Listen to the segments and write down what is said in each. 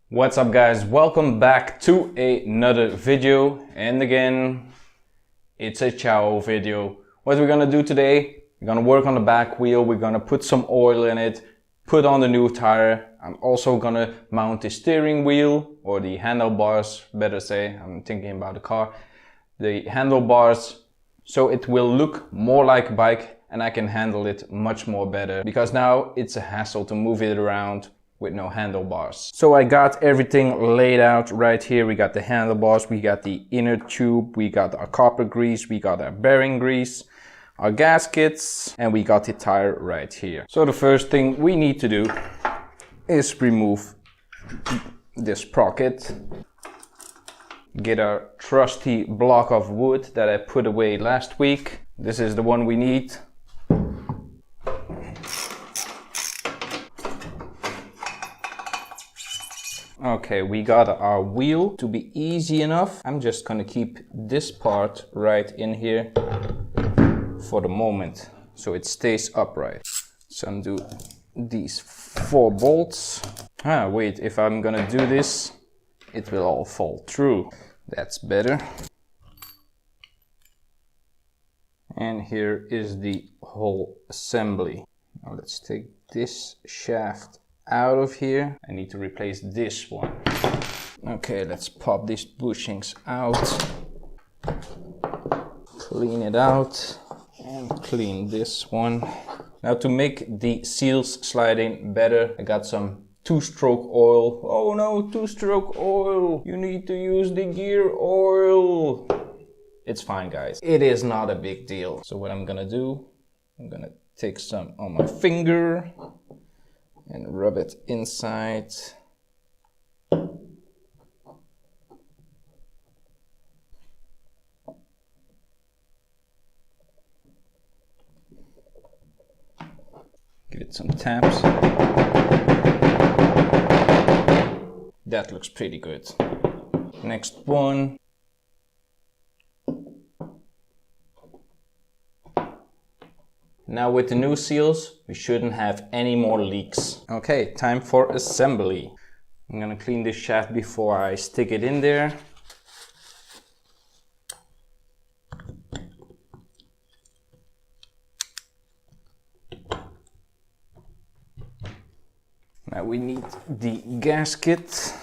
What's up guys, welcome back to another video, and again it's a Ciao video. What we're gonna do today, we're gonna work on the back wheel, we're gonna put some oil in it, put on the new tire. I'm also gonna mount the steering wheel, or the handlebars, better say, I'm thinking about the car. The handlebars, so it will look more like a bike and I can handle it much more better, because now it's a hassle to move it around with no handlebars. So I got everything laid out right here. We got the handlebars, we got the inner tube, we got our copper grease, we got our bearing grease, our gaskets, and we got the tire right here. So the first thing we need to do is remove this sprocket. Get our trusty block of wood that I put away last week. This is the one we need. Okay, we got our wheel. To be easy enough, I'm just gonna keep this part right in here for the moment, so it stays upright. So I'm gonna do these 4 bolts. Wait, if I'm gonna do this, it will all fall through. That's better. And here is the whole assembly. Now let's take this shaft out of here. I need to replace this one. Okay, let's pop these bushings out, clean it out, and clean this one. Now to make the seals slide in better, I got some 2-stroke oil. Oh no, 2-stroke oil! You need to use the gear oil! It's fine guys, it is not a big deal. So what I'm gonna do, I'm gonna take some on my finger and rub it inside. Give it some taps. That looks pretty good. Next one. Now with the new seals, we shouldn't have any more leaks. Okay, time for assembly. I'm gonna clean this shaft before I stick it in there. Now we need the gasket.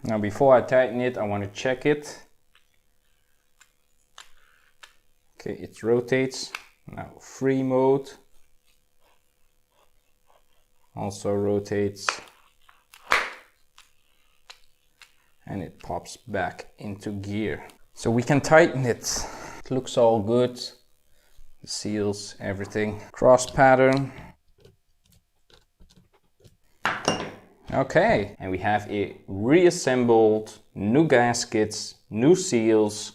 Now before I tighten it, I want to check it. Okay, it rotates. Now free mode also rotates, and it pops back into gear. So we can tighten it. It looks all good. The seals, everything. Cross pattern. Okay, and we have a reassembled new gaskets, new seals,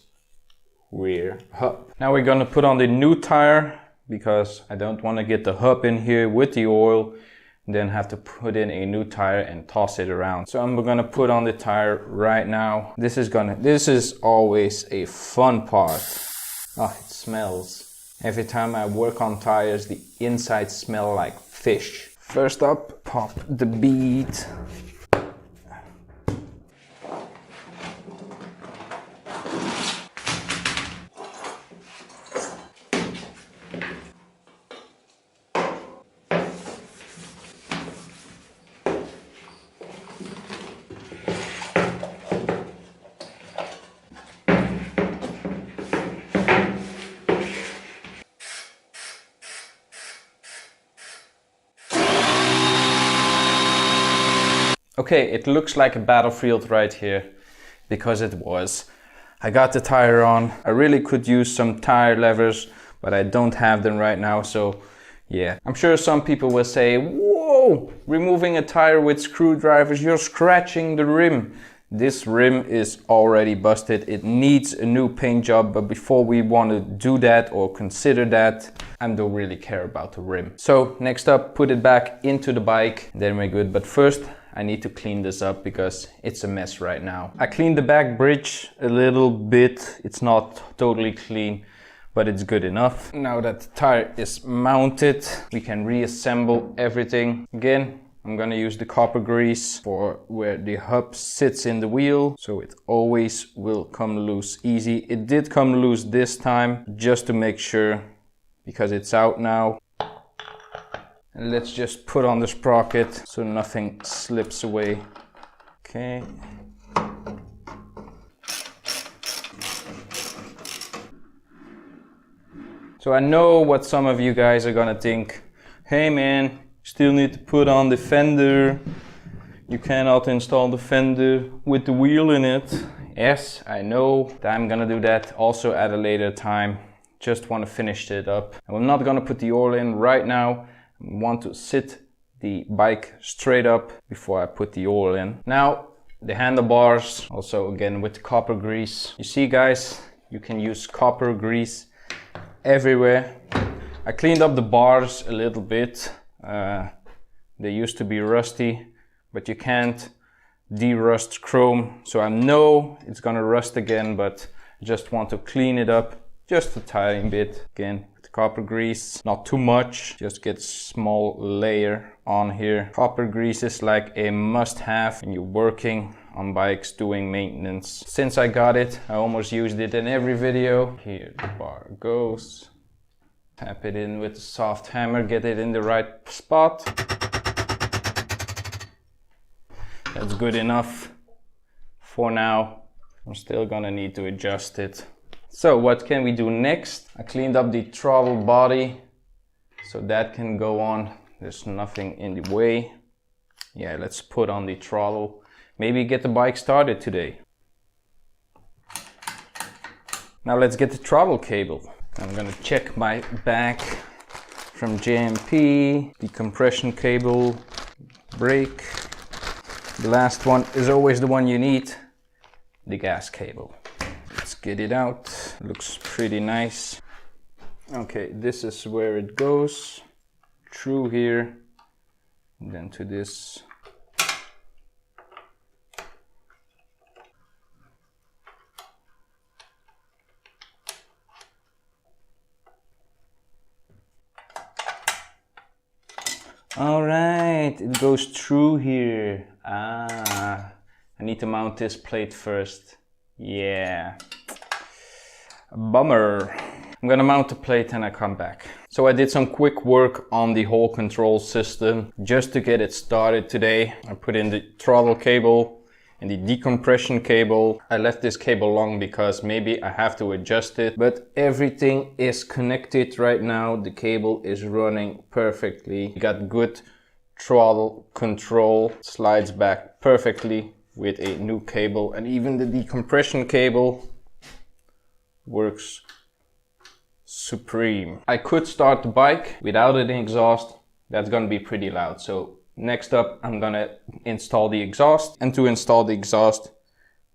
rear hub. Now we're gonna put on the new tire, because I don't want to get the hub in here with the oil, then have to put in a new tire and toss it around. So I'm gonna put on the tire right now. This is always a fun part. Oh, it smells. Every time I work on tires, the insides smell like fish. First up, pop the bead. Okay, it looks like a battlefield right here, because it was. I got the tire on. I really could use some tire levers, but I don't have them right now, so yeah. I'm sure some people will say, whoa, removing a tire with screwdrivers, you're scratching the rim. This rim is already busted. It needs a new paint job, but before we want to do that or consider that, I don't really care about the rim. So next up, put it back into the bike, then we're good. But first, I need to clean this up because it's a mess right now. I cleaned the back bridge a little bit. It's not totally clean, but it's good enough. Now that the tire is mounted, we can reassemble everything. Again, I'm gonna use the copper grease for where the hub sits in the wheel, so it always will come loose easy. It did come loose this time, just to make sure, because it's out now. And let's just put on the sprocket so nothing slips away. Okay. So I know what some of you guys are gonna think. Hey man, still need to put on the fender. You cannot install the fender with the wheel in it. Yes, I know that I'm gonna do that also at a later time. Just want to finish it up. I'm not gonna put the oil in right now. I want to sit the bike straight up before I put the oil in. Now, the handlebars, also again with the copper grease. You see guys, you can use copper grease everywhere. I cleaned up the bars a little bit. They used to be rusty, but you can't de-rust chrome. So I know it's gonna rust again, but I just want to clean it up just a tiny bit. Again, with the copper grease, not too much, just get a small layer on here. Copper grease is like a must-have when you're working on bikes doing maintenance. Since I got it, I almost used it in every video. Here the bar goes. Tap it in with a soft hammer, get it in the right spot. That's good enough for now. I'm still gonna need to adjust it. So what can we do next? I cleaned up the throttle body, so that can go on. There's nothing in the way. Yeah, let's put on the throttle. Maybe get the bike started today. Now let's get the throttle cable. I'm gonna check my bag from JMP, the compression cable, brake. The last one is always the one you need, the gas cable. Let's get it out. Looks pretty nice. Okay, this is where it goes. Through here, and then to this. All right, it goes through here. I need to mount this plate first. Yeah, bummer. I'm gonna mount the plate and I come back. So I did some quick work on the whole control system just to get it started today. I put in the throttle cable and the decompression cable. I left this cable long because maybe I have to adjust it, but everything is connected right now. The cable is running perfectly. You got good throttle control, slides back perfectly with a new cable, and even the decompression cable works supreme. I could start the bike without an exhaust. That's gonna be pretty loud. So next up, I'm gonna install the exhaust. And to install the exhaust,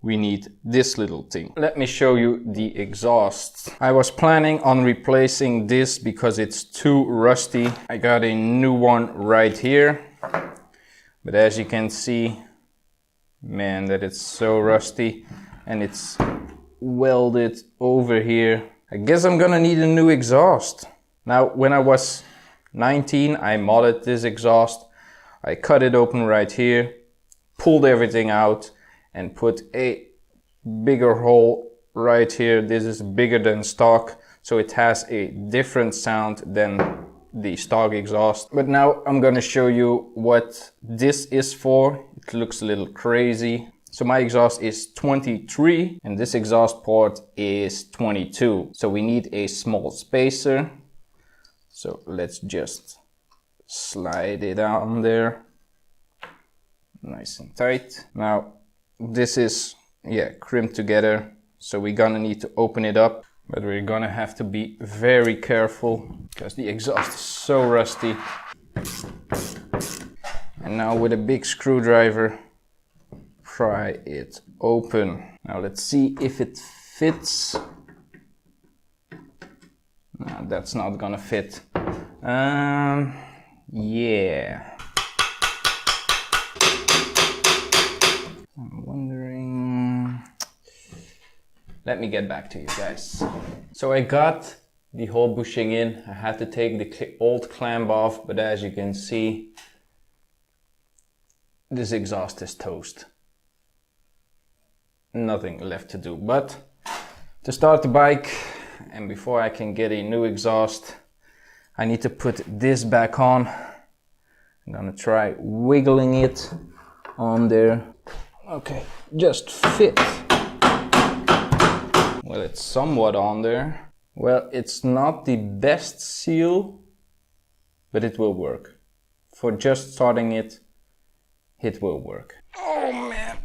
we need this little thing. Let me show you the exhaust. I was planning on replacing this because it's too rusty. I got a new one right here. But as you can see, man, that it's so rusty. And it's welded over here. I guess I'm gonna need a new exhaust. Now, when I was 19, I modded this exhaust. I cut it open right here, pulled everything out, and put a bigger hole right here. This is bigger than stock, so it has a different sound than the stock exhaust. But now I'm gonna show you what this is for. It looks a little crazy. So my exhaust is 23 and this exhaust port is 22. So we need a small spacer. So let's just slide it on there. Nice and tight. Now this is, crimped together. So we're gonna need to open it up, but we're gonna have to be very careful because the exhaust is so rusty. And now with a big screwdriver, pry it open. Now let's see if it fits. No, that's not gonna fit. Yeah. I'm wondering. Let me get back to you guys. So I got the whole bushing in. I had to take the old clamp off, but as you can see, this exhaust is toast. Nothing left to do but to start the bike, and before I can get a new exhaust, I need to put this back on. I'm gonna try wiggling it on there. Okay, just fit. Well, it's somewhat on there. Well, it's not the best seal, but it will work. For just starting it, it will work. Oh man.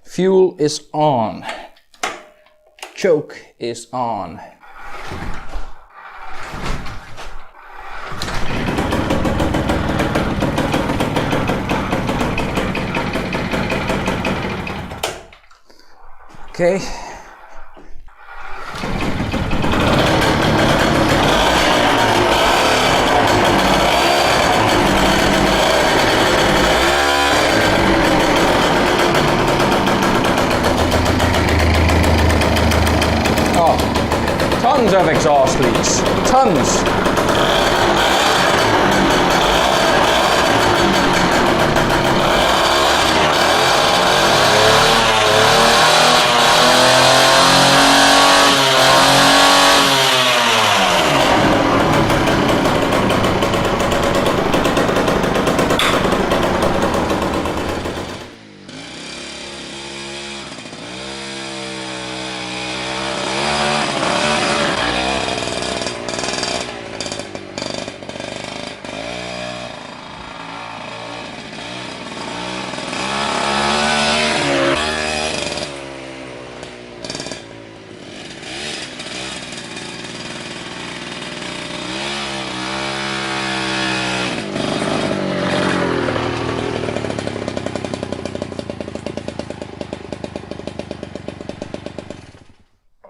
Fuel is on. Choke is on. Okay. Oh, tons of exhaust leaks. Tons.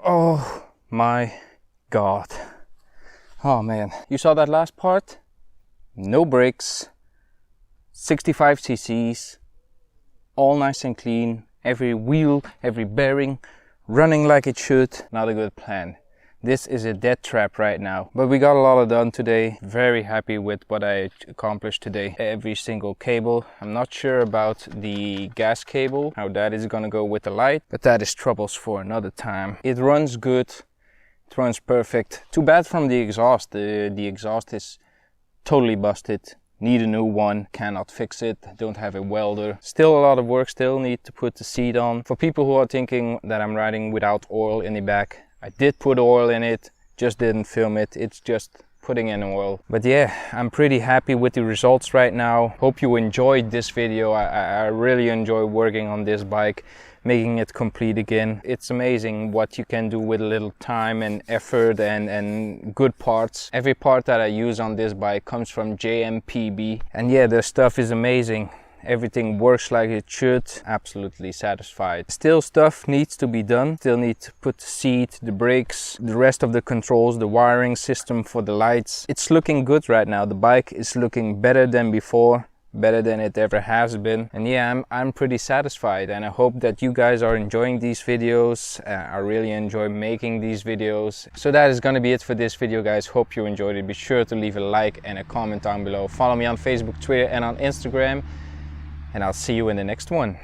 Oh my god. Oh man, you saw that last part? No brakes, 65 cc's, all nice and clean, every wheel, every bearing running like it should. Not a good plan. This is a dead trap right now, but we got a lot done today. Very happy with what I accomplished today. Every single cable. I'm not sure about the gas cable, how that is gonna go with the light, but that is troubles for another time. It runs good, it runs perfect. Too bad from the exhaust. The exhaust is totally busted. Need a new one, cannot fix it, don't have a welder. Still a lot of work, still need to put the seat on. For people who are thinking that I'm riding without oil in the back, I did put oil in it, just didn't film it. It's just putting in oil. But yeah, I'm pretty happy with the results right now. Hope you enjoyed this video. I really enjoy working on this bike, making it complete again. It's amazing what you can do with a little time and effort and good parts. Every part that I use on this bike comes from JMPB. And yeah, the stuff is amazing. Everything works like it should. Absolutely satisfied. Still stuff needs to be done. Still need to put the seat, the brakes, the rest of the controls, the wiring system for the lights. It's looking good right now. The bike is looking better than before, better than it ever has been. And yeah, I'm pretty satisfied, and I hope that you guys are enjoying these videos. I really enjoy making these videos. So that is gonna be it for this video, guys. Hope you enjoyed it. Be sure to leave a like and a comment down below. Follow me on Facebook, Twitter and on Instagram. And I'll see you in the next one.